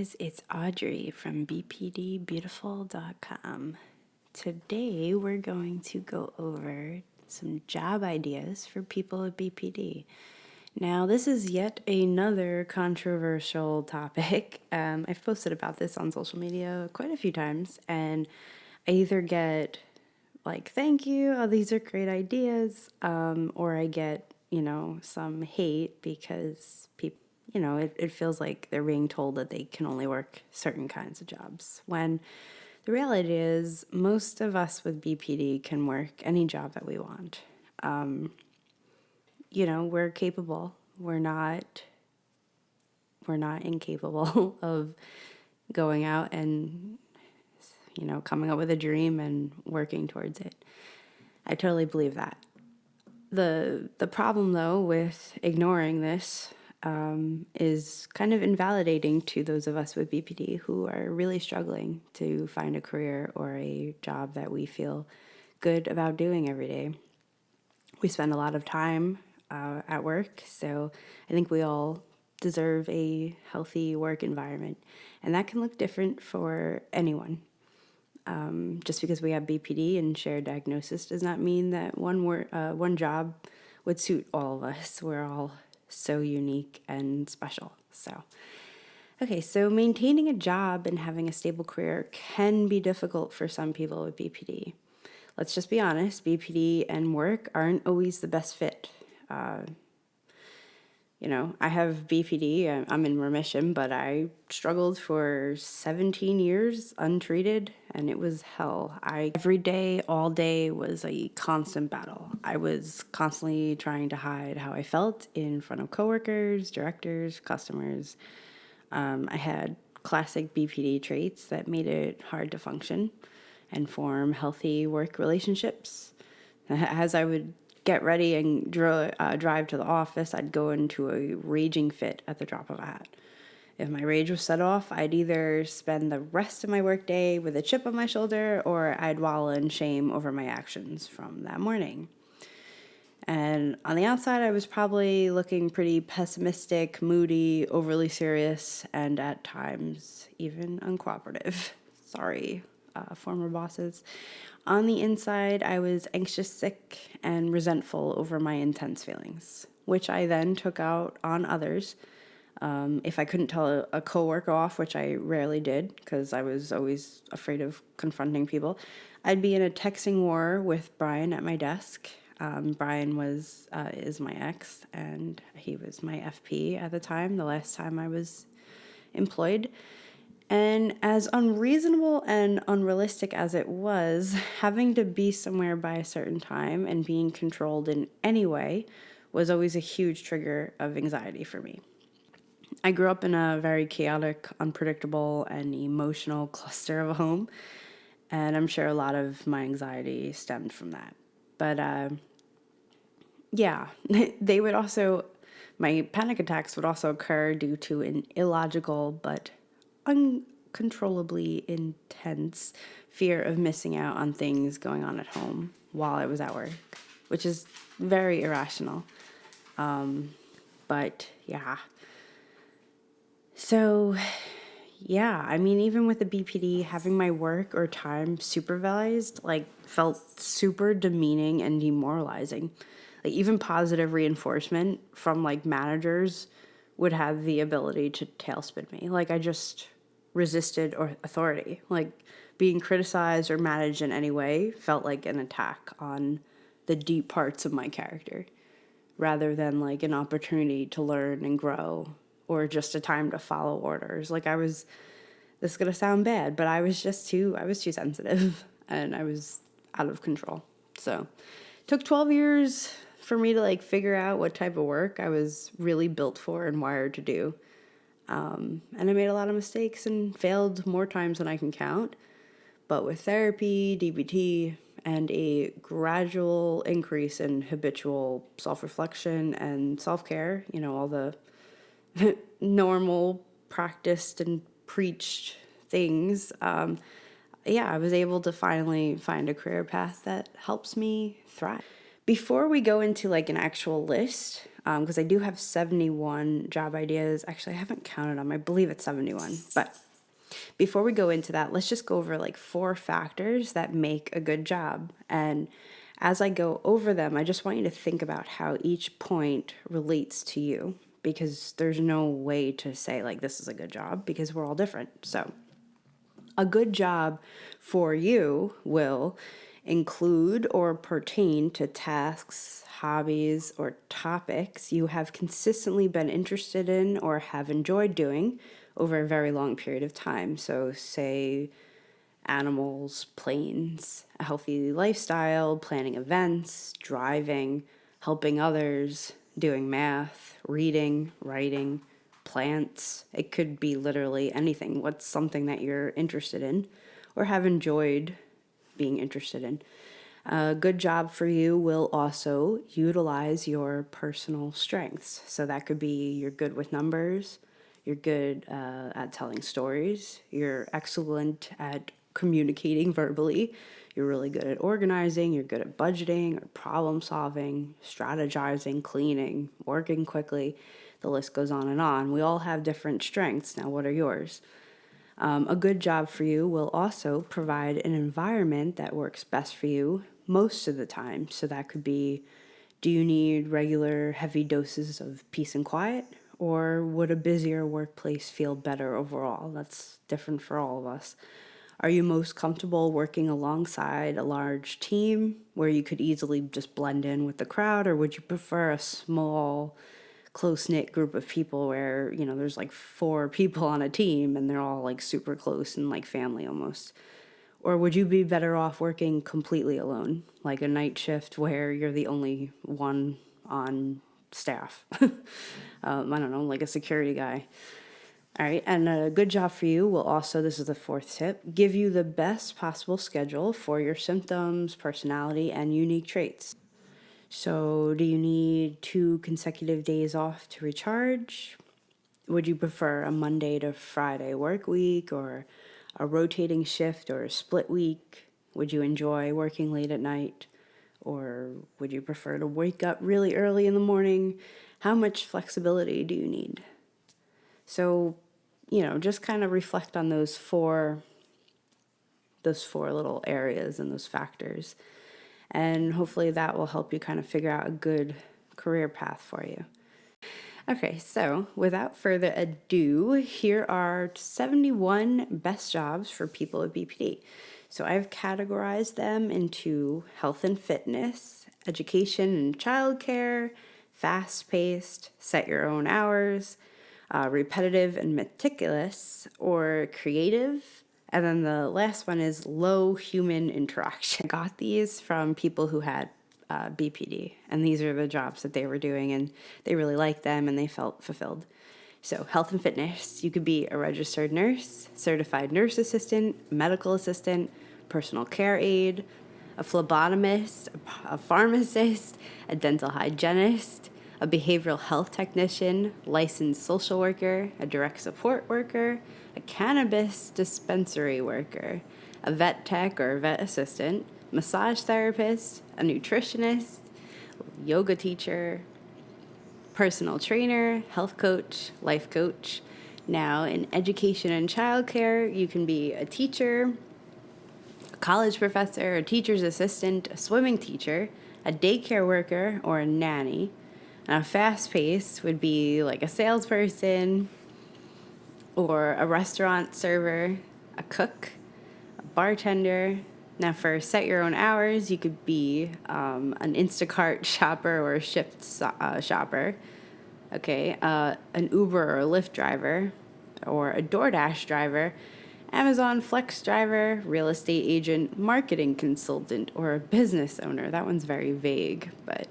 guys, it's Audrey from BPDBeautiful.com. Today we're going to go over some job ideas for people with BPD. Now, this is yet another controversial topic. I've posted about this on social media quite a few times, and I either get like, thank you, oh, these are great ideas, or I get, some hate because people, it feels like they're being told that they can only work certain kinds of jobs. When the reality is, most of us with BPD can work any job that we want. We're capable. We're not incapable of going out and, coming up with a dream and working towards it. I totally believe that. The problem, though, with ignoring this is kind of invalidating to those of us with BPD who are really struggling to find a career or a job that we feel good about doing every day. We spend a lot of time at work, so I think we all deserve a healthy work environment, and that can look different for anyone. Just because we have BPD and shared diagnosis does not mean that one job would suit all of us. We're all so unique and special. So maintaining a job and having a stable career can be difficult for some people with BPD. Let's just be honest, BPD and work aren't always the best fit. I have BPD, I'm in remission, but I struggled for 17 years untreated, and it was hell. Every day, all day was a constant battle. I was constantly trying to hide how I felt in front of coworkers, directors, customers. I had classic BPD traits that made it hard to function and form healthy work relationships. As I would get ready and drive to the office, I'd go into a raging fit at the drop of a hat. If my rage was set off, I'd either spend the rest of my workday with a chip on my shoulder, or I'd wallow in shame over my actions from that morning. And on the outside, I was probably looking pretty pessimistic, moody, overly serious, and at times even uncooperative. Sorry, former bosses. On the inside, I was anxious, sick, and resentful over my intense feelings, which I then took out on others. If I couldn't tell a coworker off, which I rarely did because I was always afraid of confronting people, I'd be in a texting war with Brian at my desk. Brian is my ex, and he was my FP at the time, the last time I was employed. And as unreasonable and unrealistic as it was, having to be somewhere by a certain time and being controlled in any way was always a huge trigger of anxiety for me. I grew up in a very chaotic, unpredictable, and emotional cluster of a home, and I'm sure a lot of my anxiety stemmed from that. But they would also, my panic attacks would also occur due to an illogical but uncontrollably intense fear of missing out on things going on at home while I was at work, which is very irrational. But yeah. So, even with the BPD, having my work or time supervised, felt super demeaning and demoralizing. Even positive reinforcement from, managers would have the ability to tailspin me. I just resisted authority. Being criticized or managed in any way felt like an attack on the deep parts of my character, rather than an opportunity to learn and grow, or just a time to follow orders. This is gonna sound bad, but I was too sensitive, and I was out of control. So it took 12 years for me to figure out what type of work I was really built for and wired to do. And I made a lot of mistakes and failed more times than I can count. But with therapy, DBT, and a gradual increase in habitual self-reflection and self-care, all the normal practiced and preached things, I was able to finally find a career path that helps me thrive. Before we go into an actual list because I do have 71 job ideas. Actually, I haven't counted them. I believe it's 71. But before we go into that, let's just go over like 4 factors that make a good job. And as I go over them, I just want you to think about how each point relates to you, because there's no way to say like this is a good job because we're all different. So a good job for you will include or pertain to tasks, hobbies, or topics you have consistently been interested in or have enjoyed doing over a very long period of time. So, say animals, planes, a healthy lifestyle, planning events, driving, helping others, doing math, reading, writing, plants. It could be literally anything. What's something that you're interested in or have enjoyed being interested in? A good job for you will also utilize your personal strengths. So that could be you're good with numbers, you're good at telling stories, you're excellent at communicating verbally, you're really good at organizing, you're good at budgeting or problem solving, strategizing, cleaning, working quickly. The list goes on and on. We all have different strengths. Now, what are yours? A good job for you will also provide an environment that works best for you most of the time. So that could be, do you need regular heavy doses of peace and quiet? Or would a busier workplace feel better overall? That's different for all of us. Are you most comfortable working alongside a large team where you could easily just blend in with the crowd? Or would you prefer a small, close-knit group of people where, there's like 4 people on a team and they're all like super close and like family almost? Or would you be better off working completely alone, like a night shift where you're the only one on staff? I don't know, like a security guy. All right, and a good job for you will also, this is the 4th tip, give you the best possible schedule for your symptoms, personality, and unique traits. So, do you need 2 consecutive days off to recharge? Would you prefer a Monday to Friday work week or a rotating shift or a split week? Would you enjoy working late at night? Or would you prefer to wake up really early in the morning? How much flexibility do you need? So, just kind of reflect on those four little areas and those factors. And hopefully that will help you kind of figure out a good career path for you. Okay, so without further ado, here are 71 best jobs for people with BPD. So I've categorized them into health and fitness, education and childcare, fast-paced, set your own hours, repetitive and meticulous, or creative. And then the last one is low human interaction. I got these from people who had BPD, and these are the jobs that they were doing, and they really liked them and they felt fulfilled. So health and fitness, you could be a registered nurse, certified nurse assistant, medical assistant, personal care aide, a phlebotomist, a pharmacist, a dental hygienist, a behavioral health technician, licensed social worker, a direct support worker, a cannabis dispensary worker, a vet tech or vet assistant, massage therapist, a nutritionist, yoga teacher, personal trainer, health coach, life coach. Now, in education and childcare, you can be a teacher, a college professor, a teacher's assistant, a swimming teacher, a daycare worker, or a nanny. Now, fast pace would be like a salesperson or a restaurant server, a cook, a bartender. Now, for set your own hours, you could be an Instacart shopper or a Shipt shopper. Okay, an Uber or a Lyft driver, or a DoorDash driver, Amazon Flex driver, real estate agent, marketing consultant, or a business owner. That one's very vague, but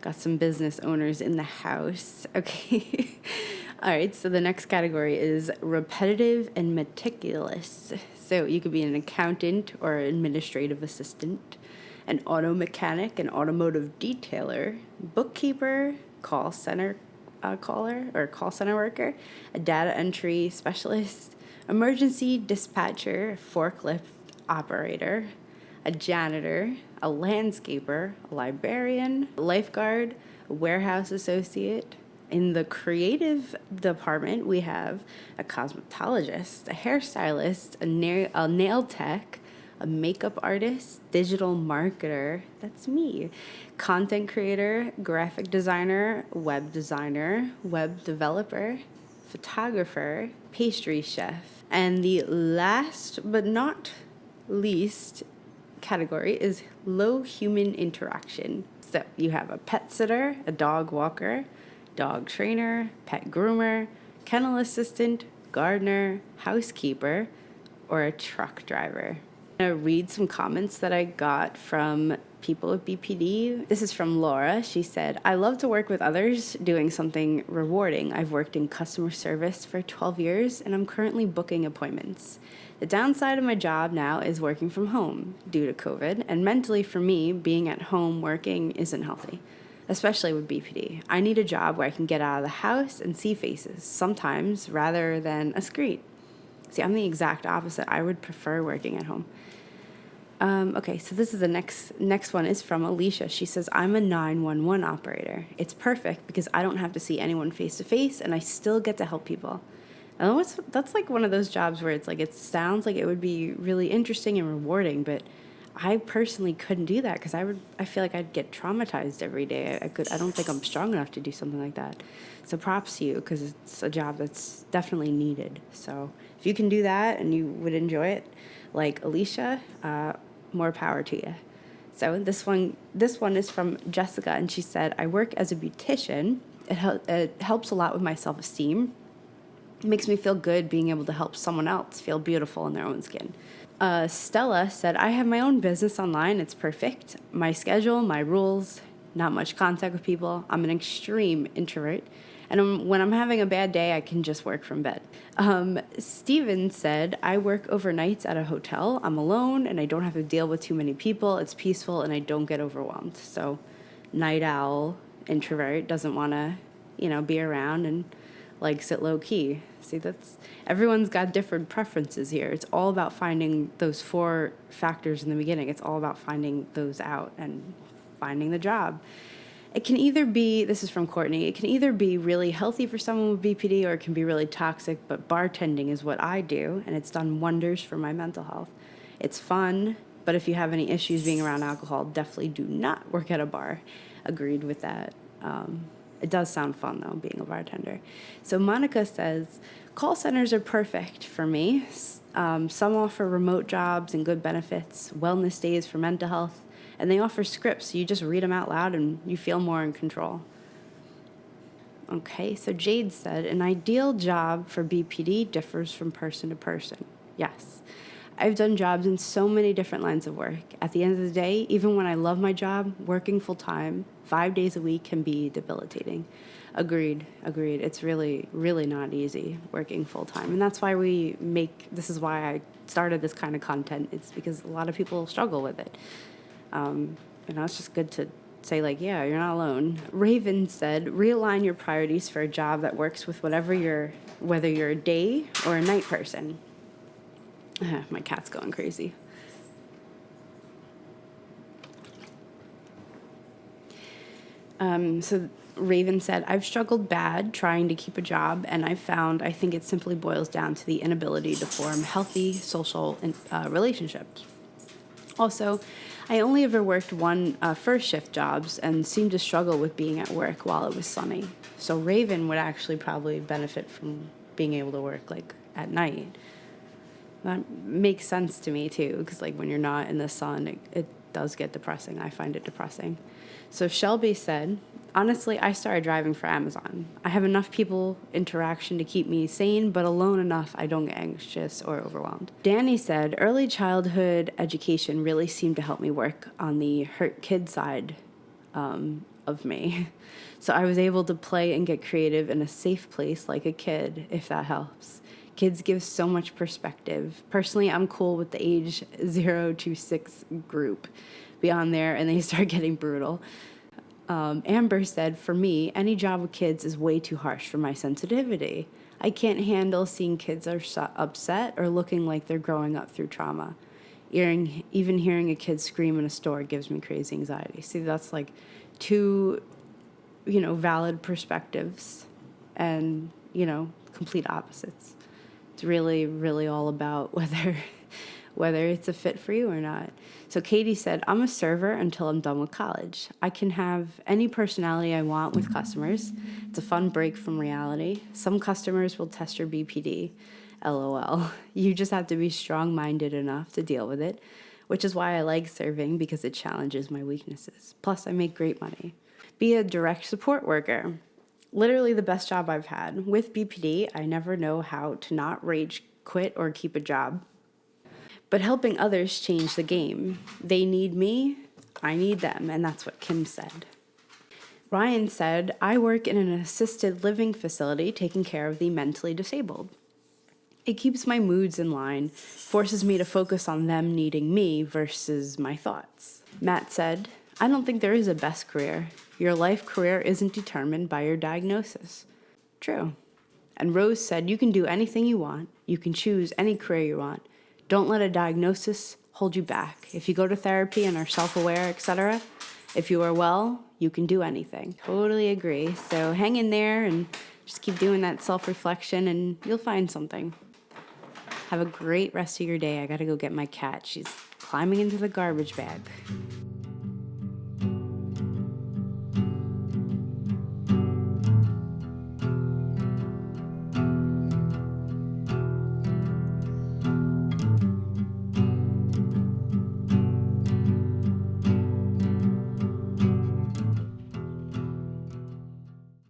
got some business owners in the house. Okay. All right, so the next category is repetitive and meticulous. So you could be an accountant or administrative assistant, an auto mechanic, an automotive detailer, bookkeeper, call center caller or call center worker, a data entry specialist, emergency dispatcher, forklift operator, a janitor, a landscaper, a librarian, a lifeguard, warehouse associate. In the creative department, we have a cosmetologist, a hairstylist, a nail tech, a makeup artist, digital marketer, that's me, content creator, graphic designer, web developer, photographer, pastry chef. And the last but not least category is low human interaction. So you have a pet sitter, a dog walker, dog trainer, pet groomer, kennel assistant, gardener, housekeeper, or a truck driver. I'm going to read some comments that I got from people with BPD. This is from Laura. She said, I love to work with others doing something rewarding. I've worked in customer service for 12 years and I'm currently booking appointments. The downside of my job now is working from home due to COVID, and mentally for me, being at home working isn't healthy, especially with BPD. I need a job where I can get out of the house and see faces, sometimes rather than a screen. See, I'm the exact opposite. I would prefer working at home. Okay, so this is the next one is from Alicia. She says, I'm a 911 operator. It's perfect because I don't have to see anyone face to face and I still get to help people. And that's like one of those jobs where it's like, it sounds like it would be really interesting and rewarding, but I personally couldn't do that because I feel like I'd get traumatized every day. I don't think I'm strong enough to do something like that. So props to you because it's a job that's definitely needed. So if you can do that and you would enjoy it, like Alicia, more power to you. So this one is from Jessica, and she said, I work as a beautician. It helps a lot with my self-esteem. It makes me feel good being able to help someone else feel beautiful in their own skin. Stella said, I have my own business online. It's perfect. My schedule, my rules, not much contact with people. I'm an extreme introvert. And when I'm having a bad day, I can just work from bed. Steven said, I work overnights at a hotel. I'm alone and I don't have to deal with too many people. It's peaceful and I don't get overwhelmed. So night owl, introvert, doesn't want to, be around and likes it low key. See, everyone's got different preferences here. It's all about finding those 4 factors in the beginning. It's all about finding those out and finding the job. It can either be, this is from Courtney, it can either be really healthy for someone with BPD or it can be really toxic, but bartending is what I do, and it's done wonders for my mental health. It's fun, but if you have any issues being around alcohol, definitely do not work at a bar. Agreed with that. It does sound fun, though, being a bartender. So Monica says, call centers are perfect for me. Some offer remote jobs and good benefits, wellness days for mental health, and they offer scripts, so you just read them out loud and you feel more in control. Okay, so Jade said, an ideal job for BPD differs from person to person. Yes. I've done jobs in so many different lines of work. At the end of the day, even when I love my job, working full-time, 5 days a week can be debilitating. Agreed. It's really, really not easy working full-time. And that's why this is why I started this kind of content. It's because a lot of people struggle with it. It's just good to say, like, yeah, you're not alone. Raven said, realign your priorities for a job that works with whether you're a day or a night person. My cat's going crazy. So Raven said, I've struggled bad trying to keep a job, and I think it simply boils down to the inability to form healthy social relationships. Also, I only ever worked one first shift jobs and seemed to struggle with being at work while it was sunny. So Raven would actually probably benefit from being able to work like at night. That makes sense to me too, because like when you're not in the sun, it does get depressing. I find it depressing. So Shelby said, honestly, I started driving for Amazon. I have enough people interaction to keep me sane, but alone enough I don't get anxious or overwhelmed. Danny said, early childhood education really seemed to help me work on the hurt kid side of me. So I was able to play and get creative in a safe place like a kid, if that helps. Kids give so much perspective. Personally, I'm cool with the age 0 to 6 group. Beyond there, and they start getting brutal. Amber said, for me, any job with kids is way too harsh for my sensitivity. I can't handle seeing kids are upset or looking like they're growing up through trauma. Even hearing a kid scream in a store gives me crazy anxiety. See, that's like two valid perspectives and, complete opposites. It's really, really all about whether it's a fit for you or not. So Katie said, I'm a server until I'm done with college. I can have any personality I want with customers. It's a fun break from reality. Some customers will test your BPD. LOL. You just have to be strong-minded enough to deal with it, which is why I like serving, because it challenges my weaknesses. Plus, I make great money. Be a direct support worker. Literally the best job I've had. With BPD, I never know how to not rage quit or keep a job. But helping others change the game. They need me, I need them, and that's what Kim said. Ryan said, I work in an assisted living facility taking care of the mentally disabled. It keeps my moods in line, forces me to focus on them needing me versus my thoughts. Matt said, I don't think there is a best career. Your life career isn't determined by your diagnosis. True. And Rose said, you can do anything you want. You can choose any career you want. Don't let a diagnosis hold you back. If you go to therapy and are self-aware, etc., if you are well, you can do anything. Totally agree. So hang in there and just keep doing that self-reflection and you'll find something. Have a great rest of your day. I gotta go get my cat. She's climbing into the garbage bag.